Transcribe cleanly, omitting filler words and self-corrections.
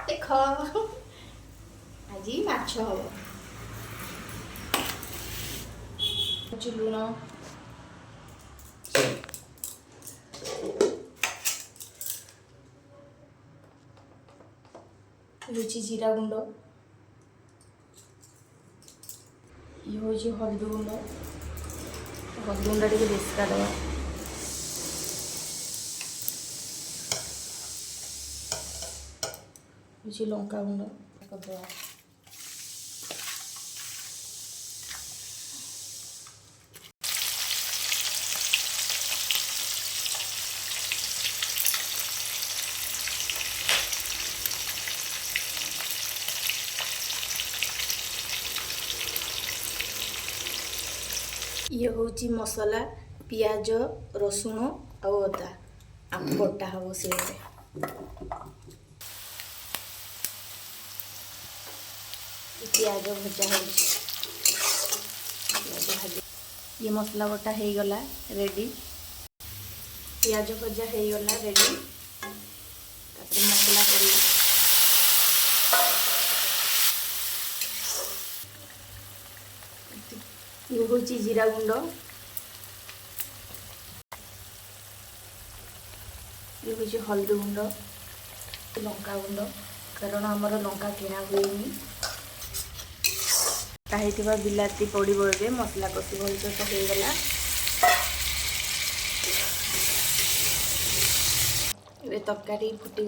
ଦେଖ ଆଜି ମାଛ ହବ। ଲୁଣ रुचि जीरा गुंड ये हूँ हल्दी गुंड टे बेसका दवा लंका गुंड करदे ये हूँ मसला पियाज रसुण और अदा बटा हम से पियाज भजा हो ये मसला बटा हो गला रेडी पियाज भजा हो गला रेडी मसला कर ये हूँ जीरा गुंड ये हूँ हल्दी गुंड लंका गुंड कारण आमर लंका किणा हुए बिलाती पड़ो ए मसला कषि भलस तो हो गला तरकारी फुटी